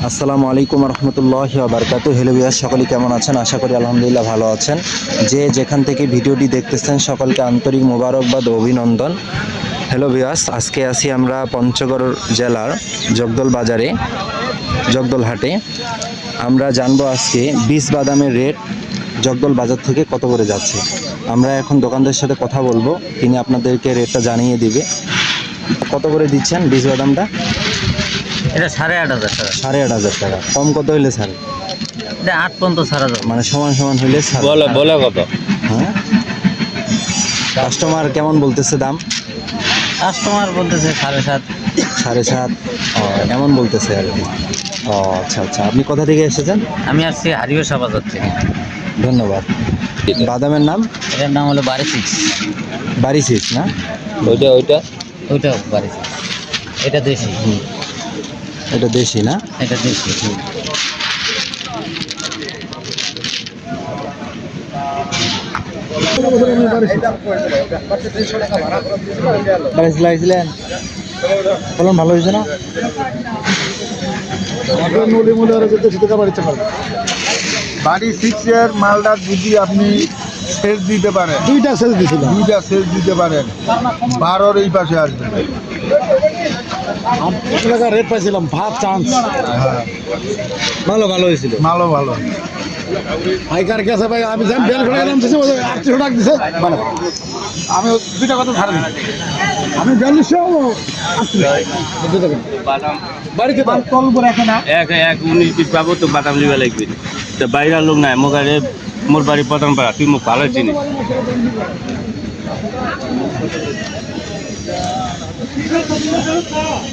আসসালামু আলাইকুম রহমতুল্লাহি ওয়া বারাকাতুহু। হ্যালো ভিউয়ার্স, সকলে কেমন আছেন? আশা করি আলহামদুলিল্লাহ ভালো আছেন। যে যেখান থেকে ভিডিওটি দেখতেছেন সকলকে আন্তরিক মোবারকবাদ ও অভিনন্দন। হ্যালো ভিউয়ার্স, আজকে আছি আমরা পঞ্চগড় জেলার জগদল বাজারে, জগদল হাটে। আমরা জানবো আজকে বীজ বাদামের রেট জগদল বাজার থেকে কত করে যাচ্ছে। আমরা এখন দোকানদারের সাথে কথা বলবো, তিনি আপনাদেরকে রেটটা জানিয়ে দিবে। কত করে দিচ্ছেন বীজ বাদামটা? এটা 8,500 টাকা। 8,500 টাকা। কম কত হইলে স্যার? এটা 8 পর্যন্ত ছাড়া যাবে। মানে সমান সমান হইলে স্যার। বলে কত? হ্যাঁ, কাস্টমার কেমন বলতেছে দাম? কাস্টমার বলতেছে 7.5। 7.5 এমন বলতেছে আর কি। ও আচ্ছা আচ্ছা, আপনি কোথা থেকে এসেছেন? আমি আসছি হারিওসা বাজার থেকে। ধন্যবাদ। বাদামের নাম? এটার নাম হলো বাড়ি 6। বাড়ি 6 না? ওইটা বাড়ি 6। এটা দেশি। এটা দেশি না? এটা দেশি। ফলন ভালো হয়েছে না? বাড়ি 6 এর মালটা যদি আপনি সেচ দিতে পারেন, দুইটা সেল দিয়েছিলাম। দুইটা সেচ দিতে পারেন, 12-র এই পাশে আসবে। 8 টাকা রেট পাইছিলাম, ভাত চান্স। হ্যাঁ, ভালো হয়েছিল। ভালো ভালো। পাইকার গেছে ভাই, আমি যেন বেল করে গেলাম 800 টাকা দিছে। ভালো, আমি দুইটা কথা ছাড়েন, আমি 4200 বাড়িতে কল করে রাখে না। এক 19 পিস পাবো তো বাদাম লিবা লাগবে। তো বাইরের লোক নাই, মোগারে মোর বাড়ি প্রধান পাড়া, তুই মোক ভালো চিনিস।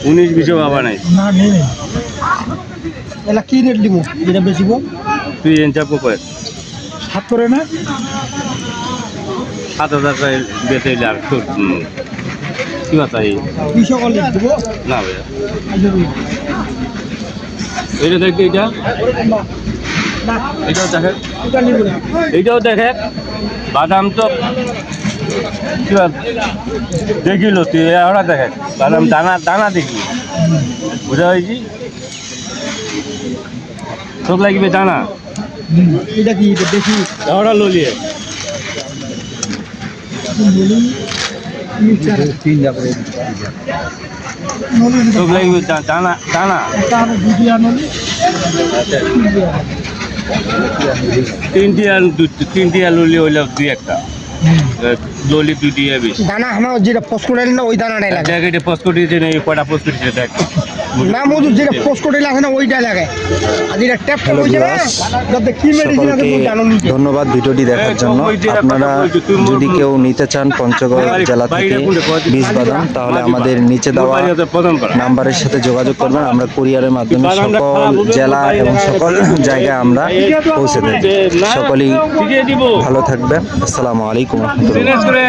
19-20 বাবা নাই। না নেই, এলা কি রেট দিব যেটা বেশিব? তুই এনচাপ কয় 7 করে না? 7,000 টাকা বেঁচে আর তোর কি কথা এই 200 কল দিব না ভাইয়া। এইটা দেখবি, এটাও দেখে, এইটাও দেখে। বাদাম তো কি দেখিল তুই ওরা দেখে বাদাম দানা দেখি বুঝা হয়েছি। তোর লাগবে দানা, এটা কি বেশি ওরা ললিয়ে তোর লাগবে দানা দানা। তিনটি আলু হইলে 2-1টা ললি 2 দিয়ে বেশি দানা আমার যেটা পোস্ট করে না ওই দানাটাই লাগে দেখ। এটা পোস্ট করিয়েছে না, কয়টা পোস্ট করেছে দেখ। না মধু যেটা পোস্ট করে লাগে না ওইটাই লাগে। আর যেটা ট্যাপ হ্যালো হইছে না ভিউয়ার্স, যাতে কি মেডিসিন আছে সকলকে তুমি জানো নি। ধন্যবাদ ভিডিওটি দেখার জন্য। আপনারা যদি কেউ নিতে চান পঞ্চগড় জেলা থেকে বীজ বাদাম, তাহলে আমাদের নিচে দেওয়া নাম্বারের সাথে যোগাযোগ করবেন। আমরা কুরিয়ারের মাধ্যমে সকল জেলা এবং সকল জায়গায় আমরা পৌঁছে দেব। সকলেই ভালো থাকবেন। আসসালামু আলাইকুম রহমতুল্লাহ।